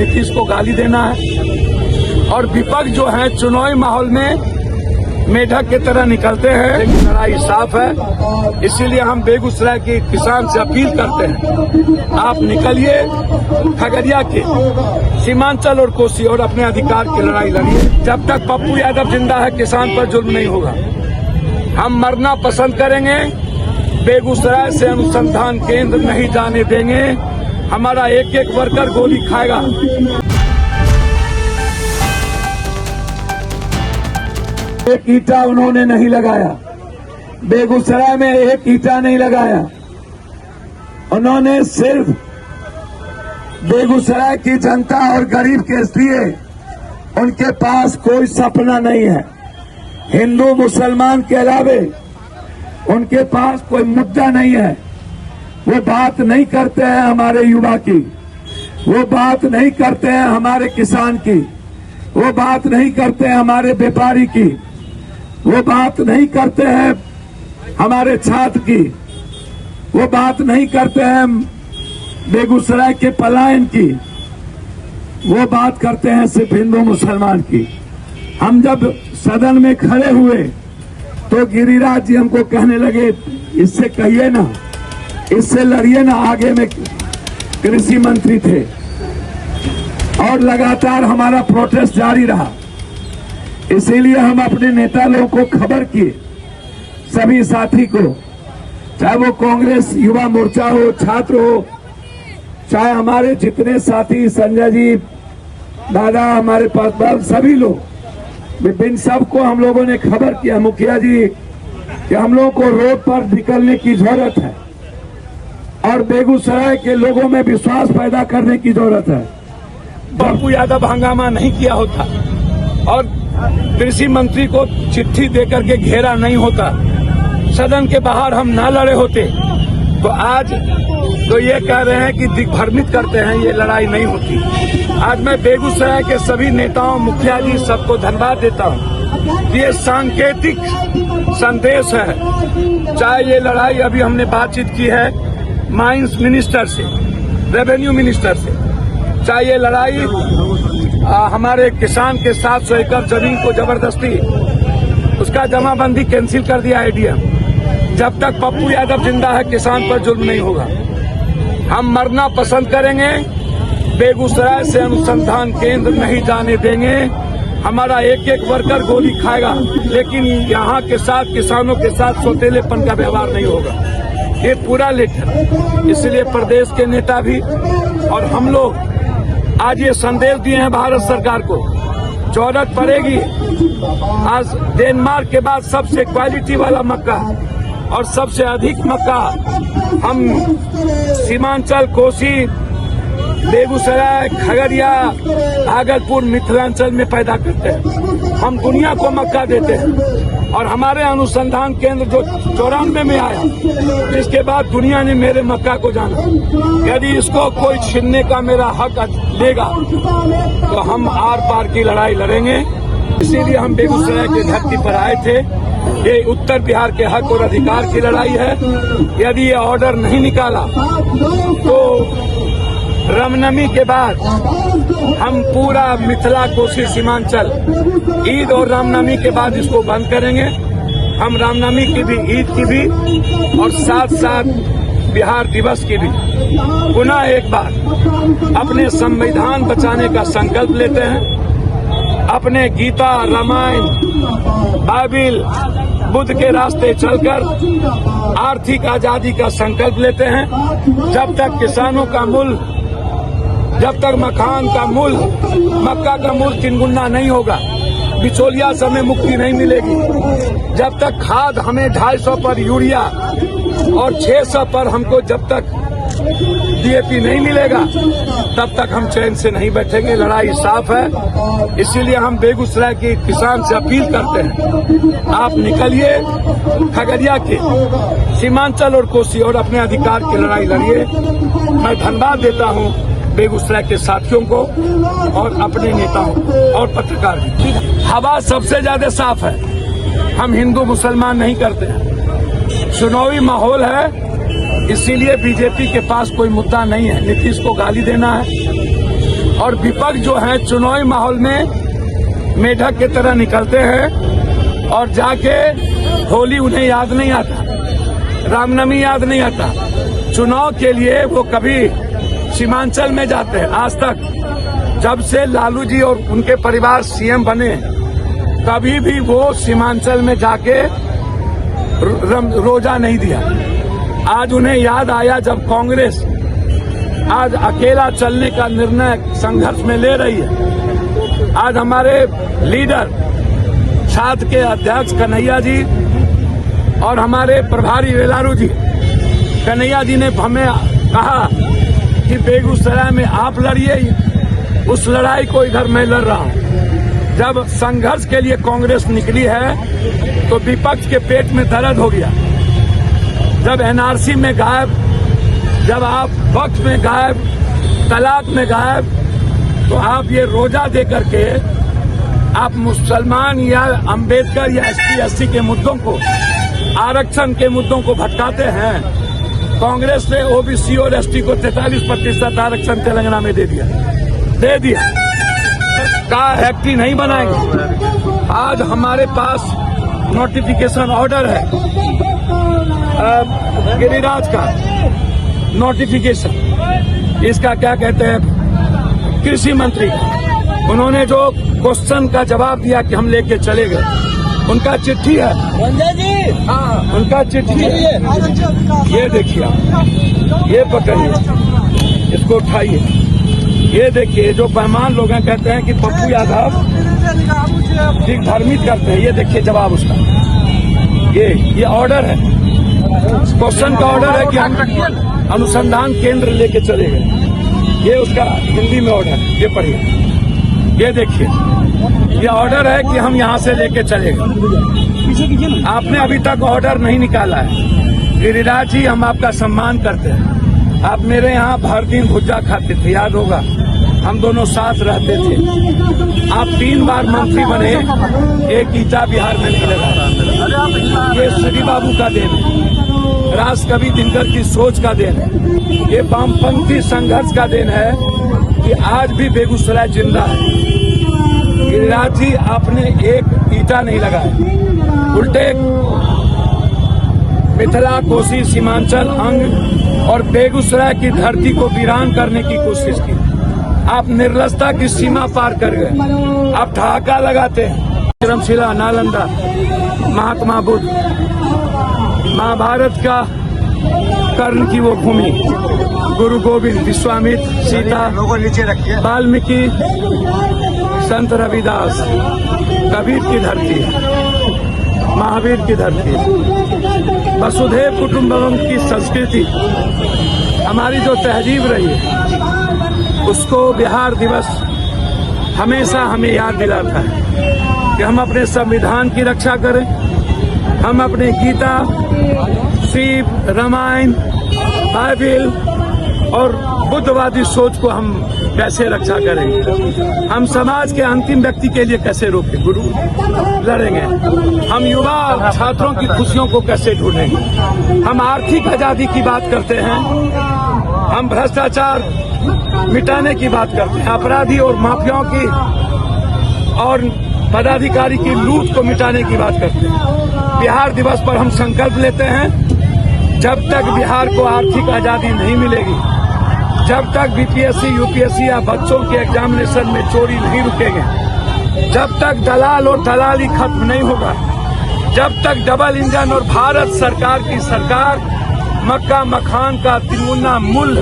नीतीश को गाली देना है और विपक्ष जो है चुनावी माहौल में मेढक की तरह निकलते हैं, लेकिन लड़ाई साफ है। इसीलिए हम बेगूसराय के किसान से अपील करते हैं, आप निकलिए खगड़िया के सीमांचल और कोसी और अपने अधिकार की लड़ाई लड़िए। जब तक पप्पू यादव जिंदा है किसान पर जुल्म नहीं होगा। हम मरना पसंद करेंगे, बेगूसराय से अनुसंधान केंद्र नहीं जाने देंगे। हमारा एक एक वर्कर गोली खाएगा। एक ईंटा उन्होंने नहीं लगाया, बेगूसराय में एक ईंटा नहीं लगाया। उन्होंने सिर्फ बेगूसराय की जनता और गरीब के लिए उनके पास कोई सपना नहीं है। हिंदू मुसलमान के अलावे उनके पास कोई मुद्दा नहीं है। वो बात नहीं करते हैं हमारे युवा की, वो बात नहीं करते हैं हमारे किसान की, वो बात नहीं करते हैं हमारे व्यापारी की, वो बात नहीं करते हैं हमारे छात्र की, वो बात नहीं करते हैं बेगूसराय के पलायन की, वो बात करते हैं सिर्फ हिंदू मुसलमान की। हम जब सदन में खड़े हुए तो गिरिराज जी हमको कहने लगे, इससे कहिए ना, इससे लड़िए ना। आगे में कृषि मंत्री थे और लगातार हमारा प्रोटेस्ट जारी रहा। इसीलिए हम अपने नेता लोगों को खबर किए, सभी साथी को, चाहे वो कांग्रेस युवा मोर्चा हो, छात्र हो, चाहे हमारे जितने साथी संजय जी, दादा, हमारे पास सभी लोग, विभिन्न सबको हम लोगों ने खबर किया, मुखिया जी, कि हम लोगों को रोड पर निकलने की जरूरत है और बेगूसराय के लोगों में विश्वास पैदा करने की जरूरत है। पप्पू यादव हंगामा नहीं किया होता और कृषि मंत्री को चिट्ठी देकर के घेरा नहीं होता, सदन के बाहर हम ना लड़े होते, तो आज तो ये कह रहे हैं कि दिग्भ्रमित करते हैं, ये लड़ाई नहीं होती। आज मैं बेगूसराय के सभी नेताओं, मुखिया जी, सबको धन्यवाद देता हूँ। ये सांकेतिक संदेश है। चाहे ये लड़ाई, अभी हमने बातचीत की है माइंस मिनिस्टर से, रेवेन्यू मिनिस्टर से, चाहे ये लड़ाई हमारे किसान के 700 एकड़ जमीन को जबरदस्ती उसका जमाबंदी कैंसिल कर दिया एडीएम। जब तक पप्पू यादव जिंदा है किसान पर जुल्म नहीं होगा। हम मरना पसंद करेंगे, बेगूसराय से अनुसंधान केंद्र नहीं जाने देंगे। हमारा एक एक वर्कर गोली खाएगा, लेकिन यहाँ के साथ किसानों के साथ सौतेलेपन का व्यवहार नहीं होगा। ये पूरा लेटर, इसलिए प्रदेश के नेता भी और हम लोग आज ये संदेश दिए हैं भारत सरकार को, जरूरत पड़ेगी। आज डेनमार्क के बाद सबसे क्वालिटी वाला मक्का और सबसे अधिक मक्का हम सीमांचल, कोसी, बेगूसराय, खगड़िया, भागलपुर, मिथिलांचल में पैदा करते हैं। हम दुनिया को मक्का देते हैं और हमारे अनुसंधान केंद्र जो 94 में आया, जिसके बाद दुनिया ने मेरे मक्का को जाना। यदि इसको कोई छीनने का मेरा हक लेगा तो हम आर पार की लड़ाई लड़ेंगे। इसीलिए हम बेगूसराय की धरती पर आए थे। ये उत्तर बिहार के हक और अधिकार की लड़ाई है। यदि ये ऑर्डर नहीं निकाला तो रामनवमी के बाद हम पूरा मिथिला, कोसी, सीमांचल ईद और रामनवमी के बाद इसको बंद करेंगे। हम रामनवमी की भी, ईद की भी और साथ साथ बिहार दिवस की भी पुनः एक बार अपने संविधान बचाने का संकल्प लेते हैं। अपने गीता, रामायण, बाइबिल, बुद्ध के रास्ते चलकर आर्थिक आजादी का संकल्प लेते हैं। जब तक किसानों का मूल्य, जब तक मकान का मूल्य, मक्का का मूल्य 3 गुना नहीं होगा, बिचौलिया से हमें मुक्ति नहीं मिलेगी। जब तक खाद हमें 250 पर यूरिया और 600 पर हमको जब तक डीएपी नहीं मिलेगा, तब तक हम चैन से नहीं बैठेंगे। लड़ाई साफ है। इसीलिए हम बेगूसराय के किसान से अपील करते हैं, आप निकलिए खगड़िया के सीमांचल और कोसी और अपने अधिकार की लड़ाई लड़िए। मैं धन्यवाद देता हूँ बेगूसराय के साथियों को और अपने नेताओं और पत्रकार भी। हवा सबसे ज्यादा साफ है। हम हिंदू मुसलमान नहीं करते हैं। चुनावी माहौल है, इसीलिए बीजेपी के पास कोई मुद्दा नहीं है। नीतीश को गाली देना है और विपक्ष जो है चुनावी माहौल में मेढक की तरह निकलते हैं और जाके होली उन्हें याद नहीं आता, रामनवमी याद नहीं आता। चुनाव के लिए वो कभी सीमांचल में जाते हैं। आज तक जब से लालू जी और उनके परिवार सीएम बने कभी भी वो सीमांचल में जाके रोजा नहीं दिया। आज उन्हें याद आया जब कांग्रेस आज अकेला चलने का निर्णय संघर्ष में ले रही है। आज हमारे लीडर छात्र के अध्यक्ष कन्हैया जी और हमारे प्रभारी वेलारू जी, कन्हैया जी ने हमें कहा कि बेगूसराय में आप लड़िए, उस लड़ाई को इधर मैं लड़ रहा हूं। जब संघर्ष के लिए कांग्रेस निकली है तो विपक्ष के पेट में दर्द हो गया। जब एनआरसी में गायब, जब आप वक्फ में गायब, तलाक में गायब, तो आप ये रोजा दे करके आप मुसलमान या अंबेडकर या एसटी एससी के मुद्दों को, आरक्षण के मुद्दों को भटकाते हैं। कांग्रेस ने ओबीसी और एसटी को 43% आरक्षण तेलंगाना में दे दिया। का एक्टी नहीं बनाएंगे। आज हमारे पास नोटिफिकेशन ऑर्डर है गिरिराज का नोटिफिकेशन, इसका क्या कहते हैं, कृषि मंत्री का। उन्होंने जो क्वेश्चन का जवाब दिया कि हम लेके चले गए, उनका चिट्ठी है। हाँ, उनका चिट्ठी है। ये देखिए, ये पकड़िए, इसको उठाइए। ये देखिए, जो बेईमान लोग हैं कहते हैं कि पप्पू यादव ठीक धार्मिक करते हैं। ये देखिए जवाब उसका, ये ऑर्डर है, क्वेश्चन का ऑर्डर है कि हम अनुसंधान केंद्र लेके चले गए। ये उसका हिंदी में ऑर्डर है, ये पढ़िए। ये देखिए, ये ऑर्डर है कि हम यहाँ से लेके चले गए। आपने अभी तक ऑर्डर नहीं निकाला है। गिरिराज जी, हम आपका सम्मान करते हैं। आप मेरे यहाँ भर दिन भुज्जा खाते थे, याद होगा, हम दोनों साथ रहते थे। आप 3 बार मंत्री बने, एक ईटा बिहार में नहीं लगा। ये श्री बाबू का देन है, राष्ट्रकवि दिनकर की सोच का देन है, ये वामपंथी संघर्ष का देन है कि आज भी बेगूसराय जिंदा है। गिरिराज जी, आपने एक ईटा नहीं लगाया, उल्टे मिथिला, कोसी, सीमांचल अंग और बेगूसराय की धरती को वीरान करने की कोशिश की। आप निर्लजता की सीमा पार कर गए। आप ठहाका लगाते हैं। विक्रमशिला, नालंदा, महात्मा बुद्ध, महाभारत का कर्ण की वो भूमि, गुरु गोविंद, विश्वामित्र, सीता, वाल्मीकि, संत रविदास, कबीर की धरती, महावीर की धरती, वसुधैव कुटुंबकम की संस्कृति, हमारी जो तहजीब रही है, उसको बिहार दिवस हमेशा हमें याद दिलाता है कि हम अपने संविधान की रक्षा करें, हम अपने गीता, शिव, रामायण, बाइबिल और बुद्धवादी सोच को हम कैसे रक्षा करेंगे। हम समाज के अंतिम व्यक्ति के लिए कैसे रोके गुरु लड़ेंगे। हम युवा छात्रों की खुशियों को कैसे ढूंढेंगे। हम आर्थिक आजादी की बात करते हैं, हम भ्रष्टाचार मिटाने की बात करते हैं, अपराधी और माफियाओं की और पदाधिकारी की लूट को मिटाने की बात करते हैं। बिहार दिवस पर हम संकल्प लेते हैं, जब तक बिहार को आर्थिक आजादी नहीं मिलेगी, जब तक बीपीएससी, यूपीएससी या बच्चों के एग्जामिनेशन में चोरी नहीं रुकेंगे, जब तक दलाल और दलाली खत्म नहीं होगा, जब तक डबल इंजन और भारत सरकार की सरकार मक्का मखान का 3 गुना मूल्य